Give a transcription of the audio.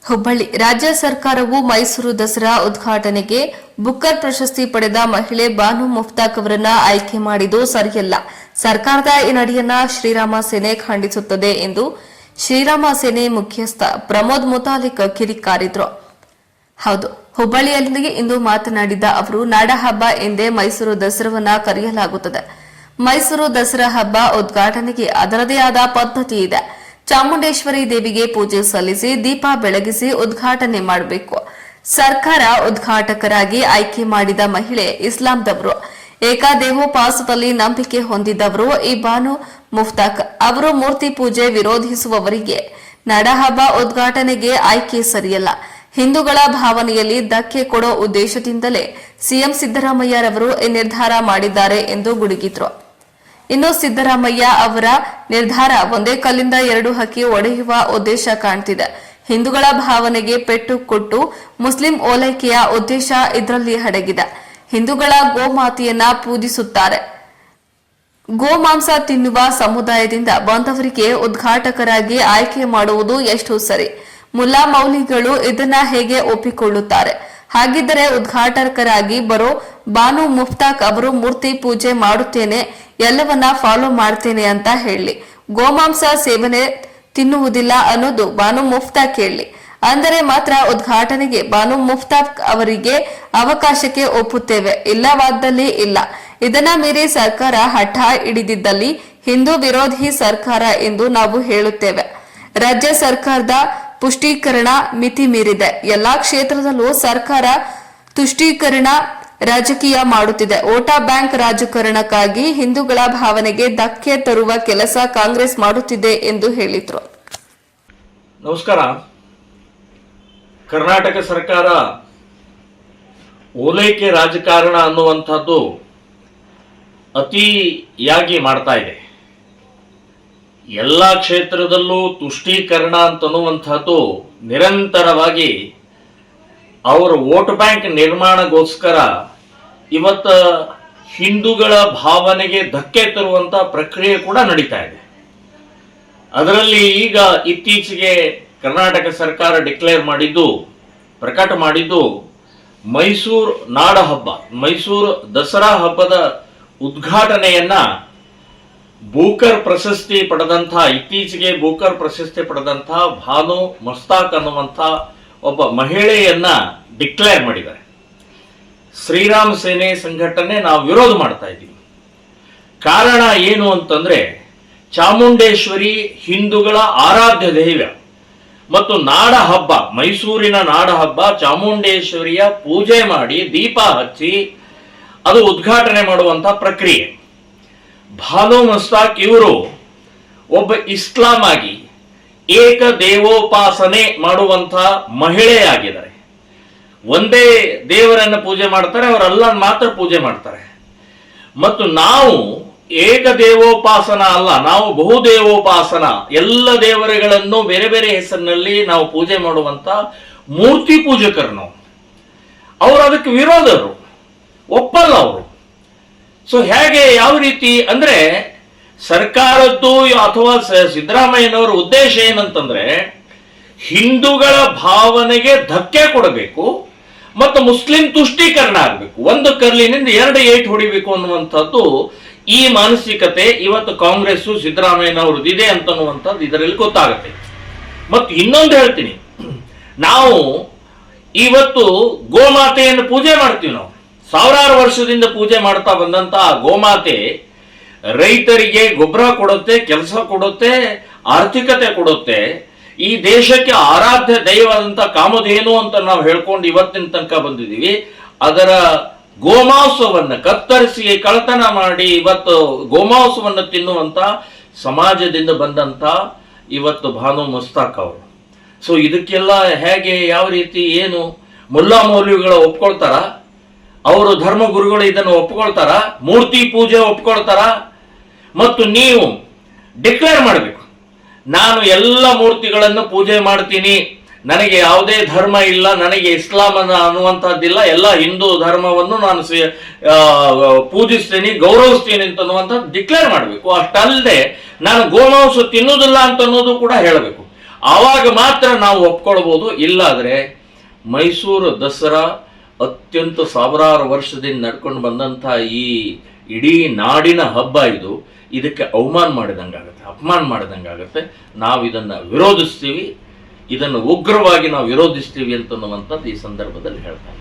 ಹುಬ್ಬಳ್ಳಿ ರಾಜ್ಯ ಸರ್ಕಾರವು ಮೈಸೂರು ದಸರಾ ಉದ್ಘಾಟನೆಗೆ ಬುಕ್ಕರ್ ಪ್ರಶಸ್ತಿ ಪಡೆದ ಮಹಿಳೆ ಬಾನು ಮುಫ್ತಾಕ್ ಅವರನ್ನ ಆಯ್ಕೆ ಮಾಡಿದ್ದು ಸರಿಯಲ್ಲ. ಸರ್ಕಾರದ ಈ ನಡೆಯನ್ನ ಶ್ರೀರಾಮ ಸೇನೆ ಖಂಡಿಸುತ್ತದೆ ಎಂದು ಶ್ರೀರಾಮ ಸೇನೆ ಮುಖ್ಯಸ್ಥ ಪ್ರಮೋದ್ ಮುತಾಲಿಕ್ ಕಿರಿಕಾರಿದ್ರು. ಹೌದು, ಹುಬ್ಬಳ್ಳಿಯಲ್ಲಿ ಇಂದು ಮಾತನಾಡಿದ ಅವರು, ನಾಡಹಬ್ಬ ಎಂದೇ ಮೈಸೂರು ದಸರಾವನ್ನ ಕರೆಯಲಾಗುತ್ತದೆ. ಮೈಸೂರು ದಸರಾ ಹಬ್ಬ ಉದ್ಘಾಟನೆಗೆ ಅದರದೇ ಆದ ಪದ್ಧತಿ ಇದೆ. ಚಾಮುಂಡೇಶ್ವರಿ ದೇವಿಗೆ ಪೂಜೆ ಸಲ್ಲಿಸಿ ದೀಪ ಬೆಳಗಿಸಿ ಉದ್ಘಾಟನೆ ಮಾಡಬೇಕು. ಸರ್ಕಾರ ಉದ್ಘಾಟಕರಾಗಿ ಆಯ್ಕೆ ಮಾಡಿದ ಮಹಿಳೆ ಇಸ್ಲಾಂದವರು. ಏಕದೇವೋಪಾಸದಲ್ಲಿ ನಂಬಿಕೆ ಹೊಂದಿದವರು ಈ ಬಾನು ಮುಫ್ತಾಕ್ ಅವರು. ಮೂರ್ತಿ ಪೂಜೆ ವಿರೋಧಿಸುವವರಿಗೆ ನಾಡಹಬ್ಬ ಉದ್ಘಾಟನೆಗೆ ಆಯ್ಕೆ ಸರಿಯಲ್ಲ. ಹಿಂದೂಗಳ ಭಾವನೆಯಲ್ಲಿ ಧಕ್ಕೆ ಕೊಡೋ ಉದ್ದೇಶದಿಂದಲೇ ಸಿಎಂ ಸಿದ್ದರಾಮಯ್ಯರವರು ಈ ನಿರ್ಧಾರ ಮಾಡಿದ್ದಾರೆ ಎಂದು ಗುಡುಗಿದ್ರು. ಇನ್ನು ಸಿದ್ದರಾಮಯ್ಯ ಅವರ ನಿರ್ಧಾರ ಒಂದೇ ಕಲ್ಲಿಂದ ಎರಡು ಹಕ್ಕಿ ಒಡೆಯುವ ಉದ್ದೇಶ ಕಾಣ್ತಿದೆ. ಹಿಂದೂಗಳ ಭಾವನೆಗೆ ಪೆಟ್ಟು ಕೊಟ್ಟು ಮುಸ್ಲಿಂ ಓಲೈಕೆಯ ಉದ್ದೇಶ ಇದರಲ್ಲಿ ಅಡಗಿದೆ. ಹಿಂದೂಗಳ ಗೋಮಾತೆಯನ್ನ ಪೂಜಿಸುತ್ತಾರೆ. ಗೋಮಾಂಸ ತಿನ್ನುವ ಸಮುದಾಯದಿಂದ ಬಂದವರಿಗೆ ಉದ್ಘಾಟಕರಾಗಿ ಆಯ್ಕೆ ಮಾಡುವುದು ಎಷ್ಟು ಸರಿ? ಮುಲ್ಲಾ ಮೌಲಿಗಳು ಇದನ್ನ ಹೇಗೆ ಒಪ್ಪಿಕೊಳ್ಳುತ್ತಾರೆ? ಹಾಗಿದ್ದರೆ ಉದ್ಘಾಟಕರಾಗಿ ಬರೋ ಬಾನು ಮುಫ್ತಾಕ್ ಅವರು ಮೂರ್ತಿ ಪೂಜೆ ಮಾಡುತ್ತೇನೆ, ಎಲ್ಲವನ್ನ ಫಾಲೋ ಮಾಡ್ತೇನೆ ಅಂತ ಹೇಳಿ ಗೋಮಾಂಸ ಸೇವನೆ ತಿನ್ನುವುದಿಲ್ಲ ಅನ್ನೋದು ಬಾನು ಮುಫ್ತಾಕ್ ಹೇಳಿ ಅಂದರೆ ಮಾತ್ರ ಉದ್ಘಾಟನೆಗೆ ಬಾನು ಮುಫ್ತಾಕ್ ಅವರಿಗೆ ಅವಕಾಶಕ್ಕೆ ಒಪ್ಪುತ್ತೇವೆ, ಇಲ್ಲವಾದಲ್ಲಿ ಇಲ್ಲ. ಇದನ್ನ ಮೀರಿ ಸರ್ಕಾರ ಹಠ ಹಿಡಿದಿದ್ದಲ್ಲಿ ಹಿಂದೂ ವಿರೋಧಿ ಸರ್ಕಾರ ಎಂದು ನಾವು ಹೇಳುತ್ತೇವೆ. ರಾಜ್ಯ ಸರ್ಕಾರದ ಪುಷ್ಟೀಕರಣ ಮಿತಿ ಮೀರಿದೆ. ಎಲ್ಲಾ ಕ್ಷೇತ್ರದಲ್ಲೂ ಸರ್ಕಾರ ತುಷ್ಟೀಕರಣ ರಾಜಕೀಯ ಮಾಡುತ್ತಿದೆ. ವೋಟಾ ಬ್ಯಾಂಕ್ ರಾಜಕಾರಣಕ್ಕಾಗಿ ಹಿಂದೂಗಳ ಭಾವನೆಗೆ ಧಕ್ಕೆ ತರುವ ಕೆಲಸ ಕಾಂಗ್ರೆಸ್ ಮಾಡುತ್ತಿದೆ ಎಂದು ಹೇಳಿದ್ರು. ನಮಸ್ಕಾರ. ಕರ್ನಾಟಕ ಸರ್ಕಾರ ಓಲೈಕೆ ರಾಜಕಾರಣ ಅನ್ನುವಂಥದ್ದು ಅತಿಯಾಗಿ ಮಾಡ್ತಾ ಇದೆ. ಎಲ್ಲ ಕ್ಷೇತ್ರದಲ್ಲೂ ತುಷ್ಟೀಕರಣ ಅಂತನ್ನುವಂಥದ್ದು ನಿರಂತರವಾಗಿ ಅವರ ವೋಟ್ ಬ್ಯಾಂಕ್ ನಿರ್ಮಾಣಗೋಸ್ಕರ ಇವತ್ತು ಹಿಂದೂಗಳ ಭಾವನೆಗೆ ಧಕ್ಕೆ ತರುವಂತ ಪ್ರಕ್ರಿಯೆ ಕೂಡ ನಡೀತಾ ಇದೆ. ಅದರಲ್ಲಿ ಈಗ ಇತ್ತೀಚೆಗೆ ಕರ್ನಾಟಕ ಸರ್ಕಾರ ಪ್ರಕಟ ಮಾಡಿದ್ದು ಮೈಸೂರು ನಾಡ ಹಬ್ಬ, ಮೈಸೂರು ದಸರಾ ಹಬ್ಬದ ಉದ್ಘಾಟನೆಯನ್ನ ಇತ್ತೀಚೆಗೆ ಬೂಕರ್ ಪ್ರಶಸ್ತಿ ಪಡೆದಂಥ ಬಾನು ಮುಫ್ತಾಕ್ ಅನ್ನುವಂಥ ಒಬ್ಬ ಮಹಿಳೆಯನ್ನ ಡಿಕ್ಲೇರ್ ಮಾಡಿದ್ದಾರೆ. ಶ್ರೀರಾಮ ಸೇನೆ ಸಂಘಟನೆ ನಾವು ವಿರೋಧ ಮಾಡ್ತಾ ಇದ್ದೀವಿ. ಕಾರಣ ಏನು ಅಂತಂದ್ರೆ, ಚಾಮುಂಡೇಶ್ವರಿ ಹಿಂದೂಗಳ ಆರಾಧ್ಯ ದೈವ ಮತ್ತು ನಾಡ ಹಬ್ಬ, ಮೈಸೂರಿನ ನಾಡ ಹಬ್ಬ, ಚಾಮುಂಡೇಶ್ವರಿಯ ಪೂಜೆ ಮಾಡಿ ದೀಪ ಹಚ್ಚಿ ಅದು ಉದ್ಘಾಟನೆ ಮಾಡುವಂತ ಪ್ರಕ್ರಿಯೆ. ಬಾನು ಮುಫ್ತಾಕ್ ಇವರು ಒಬ್ಬ ಇಸ್ಲಾಂ ಆಗಿ ಏಕ ದೇವೋಪಾಸನೆ ಮಾಡುವಂತ ಮಹಿಳೆಯಾಗಿದ್ದಾರೆ. ಒಂದೇ ದೇವರನ್ನ ಪೂಜೆ ಮಾಡ್ತಾರೆ, ಅವರು ಅಲ್ಲನ್ ಮಾತ್ರ ಪೂಜೆ ಮಾಡ್ತಾರೆ. ಮತ್ತು ನಾವು ಏಕ ದೇವೋಪಾಸನ ಅಲ್ಲ, ನಾವು ಬಹುದೇವೋಪಾಸನ, ಎಲ್ಲ ದೇವರುಗಳನ್ನು ಬೇರೆ ಬೇರೆ ಹೆಸರಿನಲ್ಲಿ ನಾವು ಪೂಜೆ ಮಾಡುವಂತ ಮೂರ್ತಿ ಪೂಜಕರು ನಾವು. ಅವರು ಅದಕ್ಕೆ ವಿರೋಧರು, ಒಪ್ಪಲ್ಲ ಅವರು. ಸೊ ಹೇಗೆ, ಯಾವ ರೀತಿ ಅಂದ್ರೆ, ಸರ್ಕಾರದ್ದು ಅಥವಾ ಸಿದ್ದರಾಮಯ್ಯನವರ ಉದ್ದೇಶ ಏನಂತಂದ್ರೆ ಹಿಂದೂಗಳ ಭಾವನೆಗೆ ಧಕ್ಕೆ ಕೊಡಬೇಕು ಮತ್ತು ಮುಸ್ಲಿಂ ತುಷ್ಟೀಕರಣ ಆಗಬೇಕು, ಒಂದು ಕರ್ಲಿನಿಂದ ಎರಡು ಏಟು ಹೊಡಿಬೇಕು ಅನ್ನುವಂಥದ್ದು ಈ ಮಾನಸಿಕತೆ ಇವತ್ತು ಕಾಂಗ್ರೆಸ್ ಸಿದ್ದರಾಮಯ್ಯನವ್ರದ್ದು ಇದೆ ಅಂತನ್ನುವಂಥದ್ದು ಇದರಲ್ಲಿ ಗೊತ್ತಾಗುತ್ತೆ. ಮತ್ತು ಇನ್ನೊಂದು ಹೇಳ್ತೀನಿ, ನಾವು ಇವತ್ತು ಗೋಮಾತೆಯನ್ನು ಪೂಜೆ ಮಾಡ್ತೀವಿ. ನಾವು ಸಾವಿರಾರು ವರ್ಷದಿಂದ ಪೂಜೆ ಮಾಡ್ತಾ ಬಂದಂತ ಗೋಮಾತೆ ರೈತರಿಗೆ ಗೊಬ್ಬರ ಕೊಡುತ್ತೆ, ಕೆಲಸ ಕೊಡುತ್ತೆ, ಆರ್ಥಿಕತೆ ಕೊಡುತ್ತೆ. ಈ ದೇಶಕ್ಕೆ ಆರಾಧ್ಯ ದೈವದಂತ ಕಾಮಧೇನು ಅಂತ ನಾವು ಹೇಳ್ಕೊಂಡು ಇವತ್ತಿನ ತನಕ ಬಂದಿದ್ದೀವಿ. ಅದರ ಗೋಮಾಂಸವನ್ನ ಕತ್ತರಿಸಿ ಕಳ್ಳತನ ಮಾಡಿ ಇವತ್ತು ಗೋಮಾಂಸವನ್ನು ತಿನ್ನುವಂತ ಸಮಾಜದಿಂದ ಬಂದಂತ ಇವತ್ತು ಬಾನು ಮುಫ್ತಾಕ್ ಅವರು. ಸೊ ಇದಕ್ಕೆಲ್ಲ ಹೇಗೆ, ಯಾವ ರೀತಿ, ಏನು ಮುಲ್ಲಾ ಮೌಲ್ವಿಗಳು ಒಪ್ಕೊಳ್ತಾರ? ಅವರು ಧರ್ಮಗುರುಗಳು ಇದನ್ನು ಒಪ್ಕೊಳ್ತಾರ? ಮೂರ್ತಿ ಪೂಜೆ ಒಪ್ಕೊಳ್ತಾರ? ಮತ್ತು ನೀವು ಡಿಕ್ಲೇರ್ ಮಾಡಬೇಕು, ನಾನು ಎಲ್ಲ ಮೂರ್ತಿಗಳನ್ನು ಪೂಜೆ ಮಾಡ್ತೀನಿ, ನನಗೆ ಯಾವುದೇ ಧರ್ಮ ಇಲ್ಲ, ನನಗೆ ಇಸ್ಲಾಂ ಅನ್ನುವಂಥದ್ದಿಲ್ಲ, ಎಲ್ಲ ಹಿಂದೂ ಧರ್ಮವನ್ನು ನಾನು ಪೂಜಿಸ್ತೀನಿ, ಗೌರವಿಸ್ತೀನಿ ಅಂತನ್ನುವಂಥದ್ದು ಡಿಕ್ಲೇರ್ ಮಾಡಬೇಕು. ಅಷ್ಟಲ್ಲದೆ ನಾನು ಗೋಮಾಂಸ ತಿನ್ನುವುದಿಲ್ಲ ಅಂತ ಅನ್ನೋದು ಕೂಡ ಹೇಳಬೇಕು. ಆವಾಗ ಮಾತ್ರ ನಾವು ಒಪ್ಕೊಳ್ಬೋದು. ಇಲ್ಲಾದರೆ ಮೈಸೂರು ದಸರಾ ಅತ್ಯಂತ ಸಾವಿರಾರು ವರ್ಷದಿಂದ ನಡ್ಕೊಂಡು ಬಂದಂಥ ಈ ಇಡೀ ನಾಡಿನ ಹಬ್ಬ ಇದು. ಇದಕ್ಕೆ ಅವಮಾನ ಮಾಡಿದಂಗಾಗುತ್ತೆ, ಅಪಮಾನ ಮಾಡಿದಂಗಾಗುತ್ತೆ. ನಾವು ಇದನ್ನು ವಿರೋಧಿಸ್ತೀವಿ, ಇದನ್ನು ಉಗ್ರವಾಗಿ ನಾವು ವಿರೋಧಿಸ್ತೀವಿ ಅಂತನ್ನುವಂಥದ್ದು ಈ ಸಂದರ್ಭದಲ್ಲಿ ಹೇಳ್ತಾರೆ.